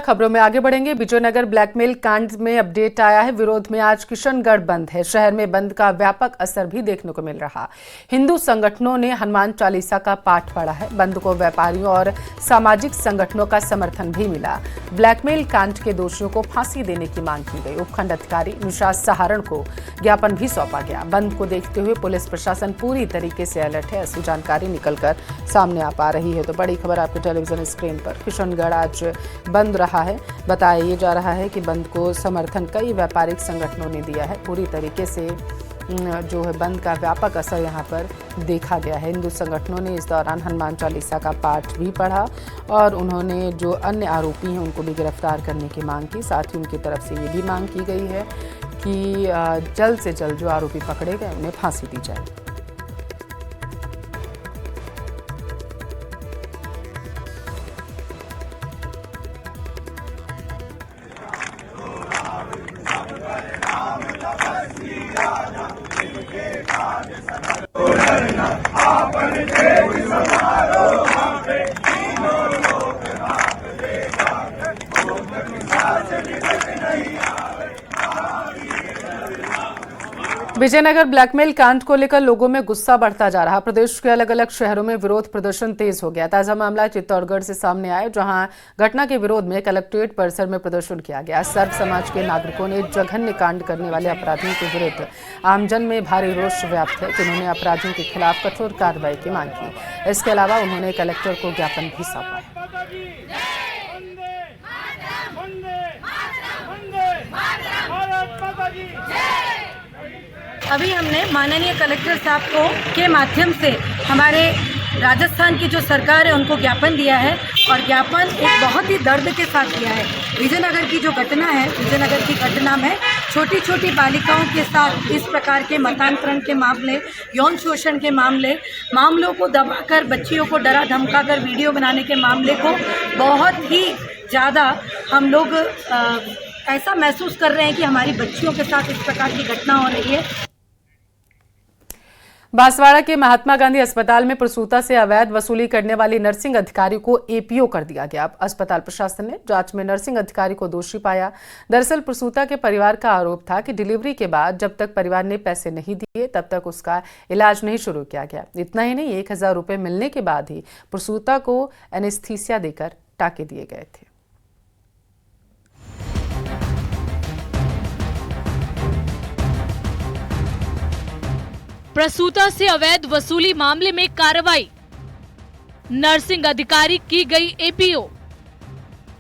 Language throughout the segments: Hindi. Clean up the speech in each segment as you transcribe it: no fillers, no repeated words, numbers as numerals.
खबरों में आगे बढ़ेंगे। विजयनगर ब्लैकमेल कांड में अपडेट आया है। विरोध में आज किशनगढ़ बंद है। शहर में बंद का व्यापक असर भी देखने को मिल रहा। हिंदू संगठनों ने हनुमान चालीसा का पाठ पढ़ा है। बंद को व्यापारियों और सामाजिक संगठनों का समर्थन भी मिला। ब्लैकमेल कांड के दोषियों को फांसी देने की मांग की गई। उपखंड अधिकारी निशा सहारण को ज्ञापन भी सौंपा गया। बंद को देखते हुए पुलिस प्रशासन पूरी तरीके से अलर्ट है। ऐसी जानकारी निकलकर सामने आ पा रही है। तो बड़ी खबर आपके टेलीविजन स्क्रीन पर। किशनगढ़ आज बंद रहा है। बताया जा रहा है कि बंद को समर्थन कई व्यापारिक संगठनों ने दिया है। पूरी तरीके से जो है बंद का व्यापक असर यहां पर देखा गया है। हिंदू संगठनों ने इस दौरान हनुमान चालीसा का पाठ भी पढ़ा और उन्होंने जो अन्य आरोपी हैं उनको भी गिरफ्तार करने की मांग की। साथ ही उनकी तरफ से ये भी मांग की गई है कि जल्द से जल्द जो आरोपी पकड़े गए उन्हें फांसी दी जाए। विजयनगर ब्लैकमेल कांड को लेकर लोगों में गुस्सा बढ़ता जा रहा। प्रदेश के अलग अलग शहरों में विरोध प्रदर्शन तेज हो गया। ताजा मामला चित्तौड़गढ़ से सामने आया, जहां घटना के विरोध में कलेक्ट्रेट परिसर में प्रदर्शन किया गया। सर्व समाज के नागरिकों ने जघन्य कांड करने वाले अपराधियों के विरुद्ध आमजन में भारी रोष व्याप्त है, जिन्होंने अपराधियों के खिलाफ कठोर कार्रवाई की मांग की। इसके अलावा उन्होंने कलेक्टर को ज्ञापन भी सौंपा है। अभी हमने माननीय कलेक्टर साहब के माध्यम से हमारे राजस्थान की जो सरकार है उनको ज्ञापन दिया है और ज्ञापन एक बहुत ही दर्द के साथ दिया है। विजयनगर की जो घटना है, विजयनगर की घटना में छोटी छोटी बालिकाओं के साथ इस प्रकार के मतांतरण के मामले, यौन शोषण के मामलों को दबाकर बच्चियों को डरा धमकाकर वीडियो बनाने के मामले को बहुत ही ज़्यादा हम लोग ऐसा महसूस कर रहे हैं कि हमारी बच्चियों के साथ इस प्रकार की घटना हो रही है। बांसवाड़ा के महात्मा गांधी अस्पताल में प्रसूता से अवैध वसूली करने वाली नर्सिंग अधिकारी को एपीओ कर दिया गया। अस्पताल प्रशासन ने जांच में नर्सिंग अधिकारी को दोषी पाया। दरअसल प्रसूता के परिवार का आरोप था कि डिलीवरी के बाद जब तक परिवार ने पैसे नहीं दिए तब तक उसका इलाज नहीं शुरू किया गया। इतना ही नहीं, 1000 रुपये मिलने के बाद ही प्रसूता को एनेस्थीसिया देकर टाके दिए गए थे। प्रसूता से अवैध वसूली मामले में कार्रवाई, नर्सिंग अधिकारी की गई एपीओ।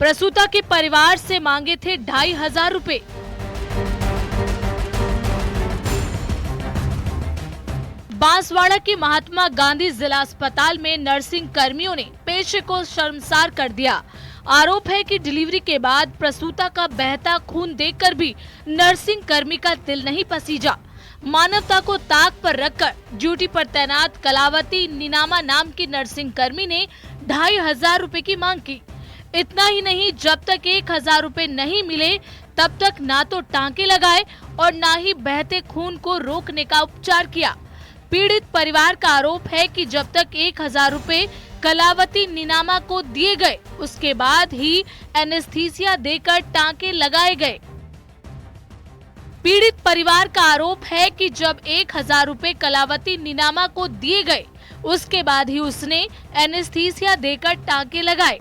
प्रसूता के परिवार से मांगे थे 2500 रुपए। बांसवाड़ा के महात्मा गांधी जिला अस्पताल में नर्सिंग कर्मियों ने पेशे को शर्मसार कर दिया। आरोप है कि डिलीवरी के बाद प्रसूता का बहता खून देखकर भी नर्सिंग कर्मी का दिल नहीं पसीजा। मानवता को ताक पर रखकर ड्यूटी पर तैनात कलावती नीनामा नाम की नर्सिंग कर्मी ने 2500 रुपए की मांग की। इतना ही नहीं, जब तक 1000 रुपए नहीं मिले तब तक ना तो टांके लगाए और ना ही बहते खून को रोकने का उपचार किया। पीड़ित परिवार का आरोप है कि जब तक 1000 रुपए कलावती नीनामा को दिए गए उसके बाद ही एनेस्थीसिया देकर टांके लगाए गए। पीड़ित परिवार का आरोप है कि जब 1000 रुपए कलावती नीनामा को दिए गए उसके बाद ही उसने एनेस्थीसिया देकर टांके लगाए।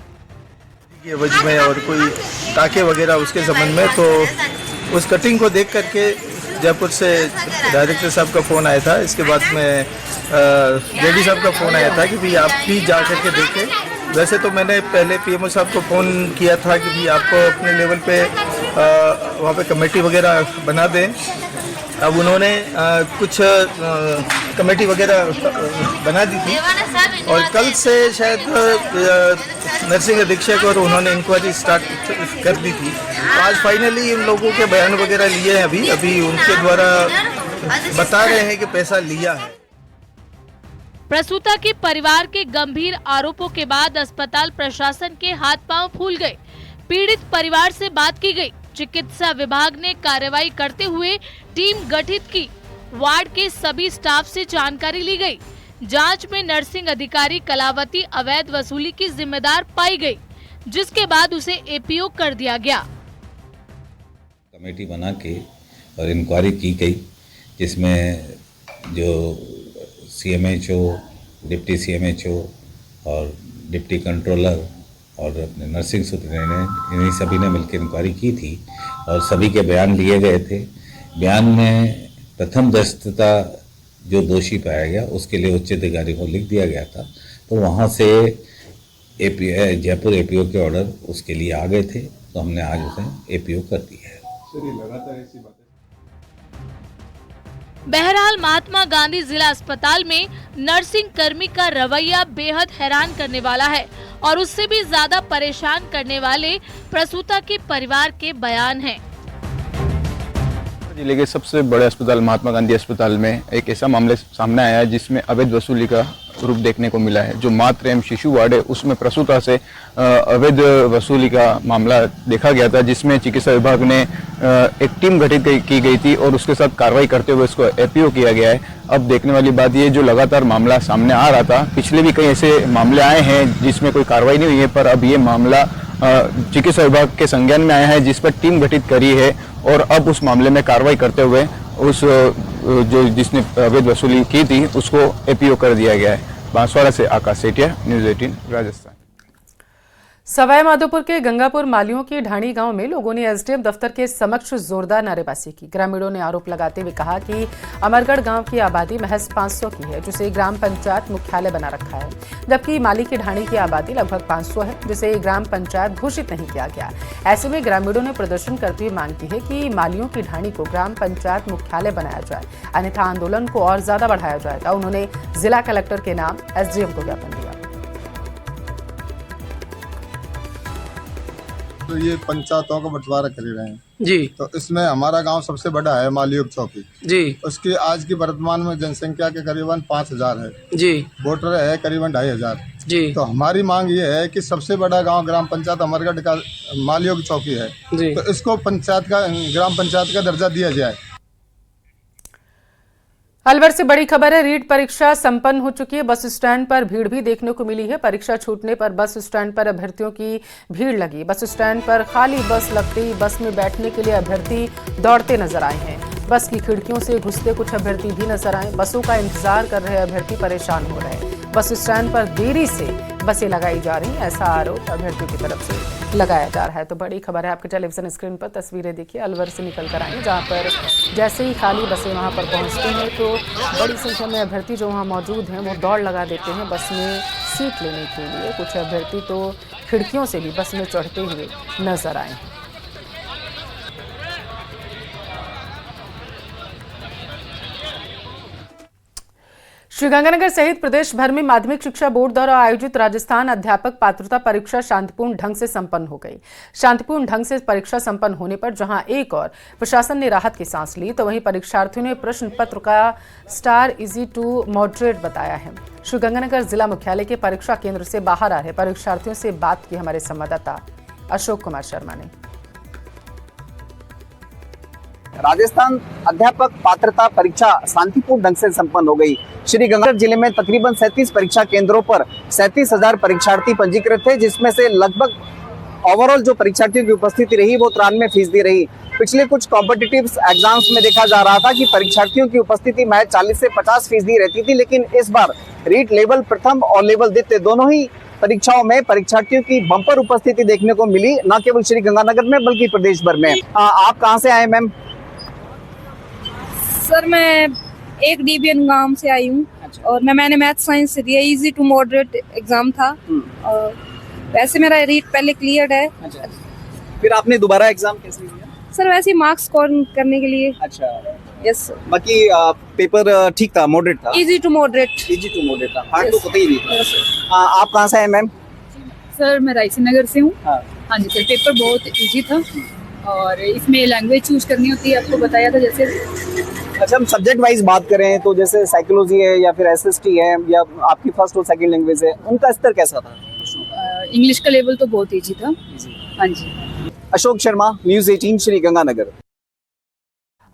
ये वजह में और कोई टाके वगैरह उसके संबंध में, तो उस कटिंग को देख करके जयपुर से डायरेक्टर साहब का फ़ोन आया था। इसके बाद में जेडी साहब का फ़ोन आया था कि भाई आप भी जा करके देखें। वैसे तो मैंने पहले पीएमओ साहब को फ़ोन किया था कि भाई आप अपने लेवल पे वहाँ पे कमेटी वगैरह बना दें। अब उन्होंने कुछ कमेटी वगैरह बना दी थी और कल से शायद नर्सिंग अधीक्षक और उन्होंने इंक्वायरी स्टार्ट कर दी थी। तो आज फाइनली इन लोगों के बयान वगैरह लिए हैं। अभी उनके द्वारा बता रहे हैं कि पैसा लिया है। प्रसूता के परिवार के गंभीर आरोपों के बाद अस्पताल प्रशासन के हाथ पांव फूल गए। पीड़ित परिवार से बात की गई। चिकित्सा विभाग ने कार्रवाई करते हुए टीम गठित की। वार्ड के सभी स्टाफ से जानकारी ली गई। जांच में नर्सिंग अधिकारी कलावती अवैध वसूली की जिम्मेदार पाई गई। जिसके बाद उसे एपीओ कर दिया गया। कमेटी बना के और इंक्वायरी की गई, जिसमें जो CMHO, डिप्टी CMHO और डिप्टी कंट्रोलर और अपने नर्सिंग सुपरिटेंडेंट, इन्हीं सभी ने मिलकर इंक्वायरी की थी और सभी के बयान लिए गए थे। बयान में प्रथम दृष्टता जो दोषी पाया गया उसके लिए उच्च अधिकारी को लिख दिया गया था, तो वहाँ से जयपुर APO के ऑर्डर उसके लिए आ गए थे, तो हमने आज उसे APO कर दिया है। बहरहाल महात्मा गांधी जिला अस्पताल में नर्सिंग कर्मी का रवैया बेहद हैरान करने वाला है और उससे भी ज्यादा परेशान करने वाले प्रसूता के परिवार के बयान हैं। जिले के सबसे बड़े अस्पताल महात्मा गांधी अस्पताल में एक ऐसा मामला सामने आया है जिसमें अवैध वसूली का रूप देखने को मिला है। जो मातृ एवं शिशु वार्ड है उसमें प्रसूता से अवैध वसूली का मामला देखा गया था, जिसमें चिकित्सा विभाग ने एक टीम गठित की गई थी और उसके साथ कार्रवाई करते हुए इसको एपीओ किया गया है। अब देखने वाली बात ये, जो लगातार मामला सामने आ रहा था, पिछले भी कई ऐसे मामले आए हैं जिसमें कोई कार्रवाई नहीं हुई है, पर अब ये मामला चिकित्सा विभाग के संज्ञान में आया है, जिस पर टीम गठित करी है और अब उस मामले में कार्रवाई करते हुए उस जो जिसने अवैध वसूली की थी उसको एपीओ कर दिया गया है। बांसवाड़ा से आकाश सेठिया, न्यूज़ 18 राजस्थान। सवाई माधोपुर के गंगापुर मालियों के ढाणी गांव में लोगों ने एसडीएम दफ्तर के समक्ष जोरदार नारेबाजी की। ग्रामीणों ने आरोप लगाते हुए कहा कि अमरगढ़ गांव की आबादी महज 500 की है, जिसे ग्राम पंचायत मुख्यालय बना रखा है, जबकि माली की ढाणी की आबादी लगभग 500 है, जिसे ग्राम पंचायत घोषित नहीं किया गया। ऐसे में ग्रामीणों ने प्रदर्शन करते हुए मांग की है कि मालियों की ढाणी को ग्राम पंचायत मुख्यालय बनाया जाए, अन्यथा आंदोलन को और ज्यादा बढ़ाया जाएगा। उन्होंने जिला कलेक्टर के नाम एसडीएम को ज्ञापन दिया। तो ये पंचायतों का बंटवारा कर रहे हैं जी, तो इसमें हमारा गांव सबसे बड़ा है मालियुग चौकी जी, उसकी आज की वर्तमान में जनसंख्या के करीबन 5000 है जी, वोटर है करीबन 2500 जी। तो हमारी मांग ये है कि सबसे बड़ा गांव ग्राम पंचायत अमरगढ़ का मालियुग चौकी है, जी। तो इसको पंचायत का ग्राम पंचायत का दर्जा दिया जाए। अलवर से बड़ी खबर है, रीट परीक्षा संपन्न हो चुकी है। बस स्टैंड पर भीड़ भी देखने को मिली है। परीक्षा छूटने पर बस स्टैंड पर अभ्यर्थियों की भीड़ लगी। बस स्टैंड पर खाली बस लगते ही बस में बैठने के लिए अभ्यर्थी दौड़ते नजर आए हैं। बस की खिड़कियों से घुसते कुछ अभ्यर्थी भी नजर आए। बसों का इंतजार कर रहे अभ्यर्थी परेशान हो रहे हैं। बस स्टैंड पर देरी से बसें लगाई जा रही हैं, ऐसा आरोप अभ्यर्थियों की तरफ से लगाया जा रहा है। तो बड़ी खबर है, आपके टेलीविजन स्क्रीन पर तस्वीरें देखिए अलवर से निकल कर आई, जहाँ पर जैसे ही खाली बसें वहाँ पर पहुँचते हैं तो बड़ी संख्या में अभ्यर्थी जो वहाँ मौजूद हैं वो दौड़ लगा देते हैं बस में सीट लेने के लिए। कुछ अभ्यर्थी तो खिड़कियों से भी बस में चढ़ते हुए नजर आए हैं। श्रीगंगानगर सहित प्रदेश भर में माध्यमिक शिक्षा बोर्ड द्वारा आयोजित राजस्थान अध्यापक पात्रता परीक्षा शांतिपूर्ण ढंग से संपन्न हो गई। शांतिपूर्ण ढंग से परीक्षा संपन्न होने पर जहां एक और प्रशासन ने राहत की सांस ली, तो वहीं परीक्षार्थियों ने प्रश्न पत्र का स्टार इजी टू मॉडरेट बताया है। श्रीगंगानगर जिला मुख्यालय के परीक्षा केंद्र से बाहर आ रहे परीक्षार्थियों से बात की हमारे संवाददाता अशोक कुमार शर्मा ने। राजस्थान अध्यापक पात्रता परीक्षा शांतिपूर्ण ढंग से संपन्न हो गई। श्रीगंगानगर जिले में तकरीबन 37 परीक्षा केंद्रों पर 37,000 परीक्षार्थी पंजीकृत थे, जिसमें से लगभग ओवरऑल जो परीक्षार्थियों की उपस्थिति रही वो 93% रही। पिछले कुछ कॉम्पिटिटिव एग्जाम्स में देखा जा रहा था कि परीक्षार्थियों की उपस्थिति महज 40 से 50% रहती थी, लेकिन इस बार रीट लेवल प्रथम और लेवल द्वितीय दोनों ही परीक्षाओं में परीक्षार्थियों की बम्पर उपस्थिति देखने को मिली, न केवल श्रीगंगानगर में बल्कि प्रदेश भर में। आप कहाँ से आए मैम? सर मैं एक डीबीएन गांव से आई हूँ। अच्छा। और मैंने मैथ साइंस से दिया, इजी टू मॉडरेट एग्जाम था और वैसे मेरा रीट पहले क्लियर है। अच्छा। फिर आपने दोबारा एग्जाम कैसे दिया? सर वैसे ही मार्क्स स्कोर करने के लिए। अच्छा। Yes sir. बाकी पेपर ठीक था, मॉडरेट था? इजी टू मॉडरेट था, हार्ड तो पता ही नहीं था। आप कहाँ से आए मैम? सर मैं रायसी नगर से हूँ। हाँ जी सर, पेपर बहुत इजी था और इसमें लैंग्वेज चूज करनी होती है, आपको बताया था जैसे। अच्छा, हम सब्जेक्ट वाइज बात करें तो जैसे साइकोलॉजी है या फिर एसएसटी है या आपकी फर्स्ट और सेकंड लैंग्वेज है, उनका स्तर कैसा था? इंग्लिश का लेवल तो बहुत इजी था। हाँ जी। अशोक शर्मा, न्यूज़ 18 श्रीगंगानगर।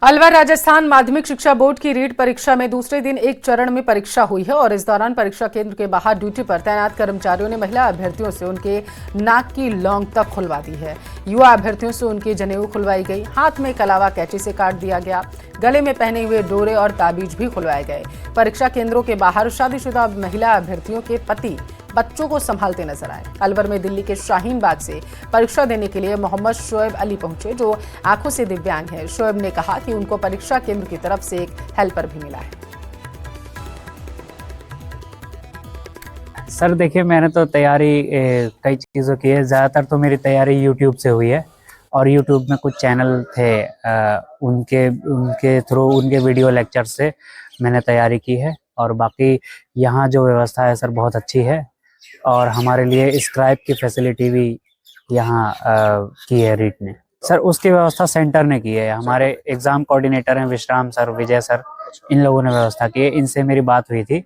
अलवर राजस्थान माध्यमिक शिक्षा बोर्ड की रीट परीक्षा में दूसरे दिन एक चरण में परीक्षा हुई है और इस दौरान परीक्षा केंद्र के बाहर ड्यूटी पर तैनात कर्मचारियों ने महिला अभ्यर्थियों से उनके नाक की लौंग तक खुलवा दी है। युवा अभ्यर्थियों से उनकी जनेऊ खुलवाई गई, हाथ में कलावा कैंची से काट दिया गया, गले में पहने हुए डोरे और ताबीज भी खुलवाए गए। परीक्षा केंद्रों के बाहर शादीशुदा महिला अभ्यर्थियों के पति बच्चों को संभालते नजर आए। अलवर में दिल्ली के शाहीन बाग से परीक्षा देने के लिए मोहम्मद शोएब अली पहुंचे, जो आंखों से दिव्यांग है। शोएब ने कहा कि उनको परीक्षा केंद्र की तरफ से एक हेल्पर भी मिला है। सर देखिए, मैंने तो तैयारी कई चीज़ों की है। ज़्यादातर तो मेरी तैयारी यूट्यूब से हुई है और यूट्यूब में कुछ चैनल थे, उनके थ्रू उनके वीडियो लेक्चर से मैंने तैयारी की है। और बाकी यहाँ जो व्यवस्था है सर बहुत अच्छी है और हमारे लिए स्क्राइब की फैसिलिटी भी यहाँ की है रीट ने। सर उसकी व्यवस्था सेंटर ने की है। हमारे एग्जाम कोऑर्डिनेटर हैं विश्राम सर, विजय सर, इन लोगों ने व्यवस्था की है। इनसे मेरी बात हुई थी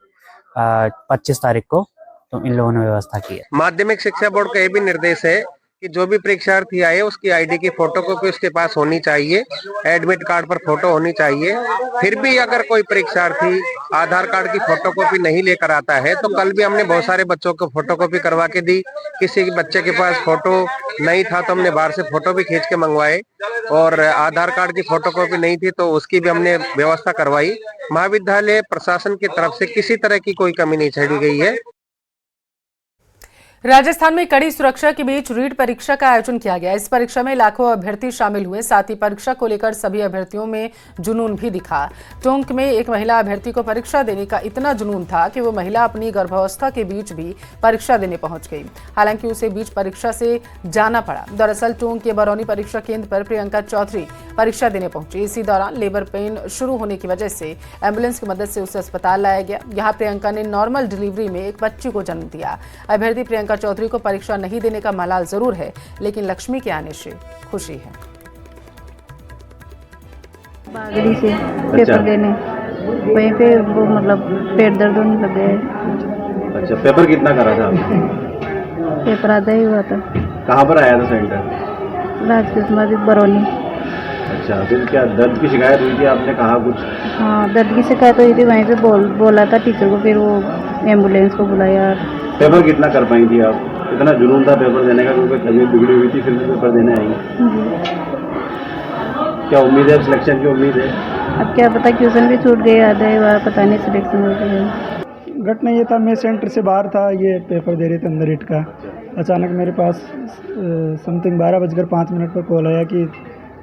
25 तारीख को, तो इन लोगों ने व्यवस्था की है। माध्यमिक शिक्षा बोर्ड का ये भी निर्देश है कि जो भी परीक्षार्थी आए उसकी आईडी की फोटोकॉपी उसके पास होनी चाहिए, एडमिट कार्ड पर फोटो होनी चाहिए। फिर भी अगर कोई परीक्षार्थी आधार कार्ड की फोटोकॉपी नहीं लेकर आता है तो कल भी हमने बहुत सारे बच्चों को फोटोकॉपी करवा के दी। किसी बच्चे के पास फोटो नहीं था तो हमने बाहर से फोटो भी खींच के मंगवाए और आधार कार्ड की फोटोकॉपी नहीं थी तो उसकी भी हमने व्यवस्था करवाई। महाविद्यालय प्रशासन की तरफ से किसी तरह की कोई कमी नहीं छोड़ी गई है। राजस्थान में कड़ी सुरक्षा के बीच रीट परीक्षा का आयोजन किया गया। इस परीक्षा में लाखों अभ्यर्थी शामिल हुए। साथ ही परीक्षा को लेकर सभी अभ्यर्थियों में जुनून भी दिखा। टोंक में एक महिला अभ्यर्थी को परीक्षा देने का इतना जुनून था कि वो महिला अपनी गर्भावस्था के बीच भी परीक्षा देने पहुंच गई। हालांकि उसे बीच परीक्षा से जाना पड़ा। दरअसल टोंक के बरौनी परीक्षा केंद्र पर प्रियंका चौधरी परीक्षा देने पहुंची। इसी दौरान लेबर पेन शुरू होने की वजह से एम्बुलेंस की मदद से उसे अस्पताल लाया गया। यहाँ प्रियंका ने नॉर्मल डिलीवरी में एक बच्ची को जन्म दिया। अभ्यर्थी प्रियंका चौधरी को परीक्षा नहीं देने का मलाल जरूर है, लेकिन लक्ष्मी के आने से खुशी है। बागड़ी से पेपर देने वहीं पे वो मतलब पेट दर्द होने लगे। अच्छा, पेपर कितना करा था? पेपर आधा ही हुआ था। कहाँ पर आया था सेंटर? राजकिस्मत बरौनी। अच्छा, फिर क्या दर्द की शिकायत हुई थी? आपने कहा कुछ? हाँ, दर्द की शिकायत हुई थी। वहीं पे बोला था टीचर को, फिर वो एम्बुलेंस को बुलाया। पेपर कितना कर पाई थी आप? इतना जुनून था पेपर देने का, क्योंकि तबीयत बिगड़ी हुई थी, फिर भी पेपर देने आई। क्या उम्मीद है? सिलेक्शन की उम्मीद है? अब क्या पता, क्वेश्चन भी छूट गए आधे बार, पता नहीं सिलेक्शन हो गया। घटना ये था, मैं सेंटर से बाहर था, ये पेपर दे रहे थे अंदर रीट का। अचानक मेरे पास समथिंग 12:05 पर कॉल आया कि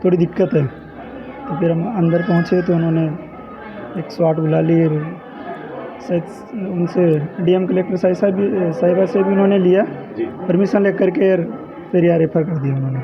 थोड़ी दिक्कत है। तो फिर हम अंदर पहुँचे तो उन्होंने 108 बुला ली। उनसे डीएम कलेक्टर साहिबा से भी उन्होंने लिया परमिशन लेकर के, फिर यहाँ रेफर कर दिया उन्होंने।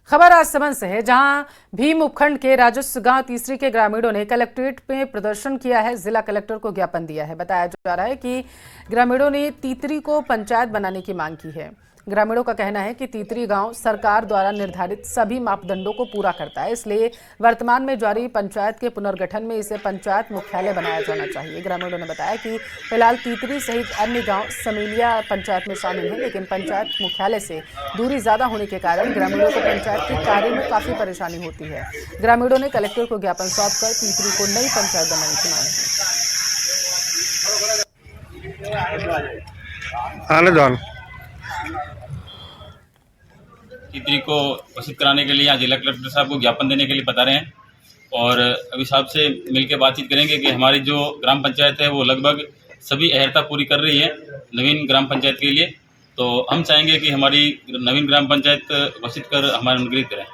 खबर राजसमंद से है, जहां भीम उपखंड के राजस्व गांव तीसरी के ग्रामीणों ने कलेक्ट्रेट में प्रदर्शन किया है। जिला कलेक्टर को ज्ञापन दिया है। बताया जा रहा है कि ग्रामीणों ने तीतरी को पंचायत बनाने की मांग की है। ग्रामीणों का कहना है कि तीतरी गांव सरकार द्वारा निर्धारित सभी मापदंडों को पूरा करता है, इसलिए वर्तमान में जारी पंचायत के पुनर्गठन में इसे पंचायत मुख्यालय बनाया जाना चाहिए। ग्रामीणों ने बताया कि फिलहाल तीतरी सहित अन्य गांव समेलिया पंचायत में शामिल हैं, लेकिन पंचायत मुख्यालय से दूरी ज्यादा होने के कारण ग्रामीणों को पंचायत के कार्य में काफी परेशानी होती है। ग्रामीणों ने कलेक्टर को ज्ञापन सौंपकर तीतरी को नई पंचायत बनाने की मांग की। तीतरी को घोषित कराने के लिए यहाँ जिला कलेक्टर साहब को ज्ञापन देने के लिए बता रहे हैं और अभी साहब से मिलकर बातचीत करेंगे कि हमारी जो ग्राम पंचायत है वो लगभग सभी अहर्ता पूरी कर रही है नवीन ग्राम पंचायत के लिए। तो हम चाहेंगे कि हमारी नवीन ग्राम पंचायत घोषित कर हमारा अनुग्रहित करें।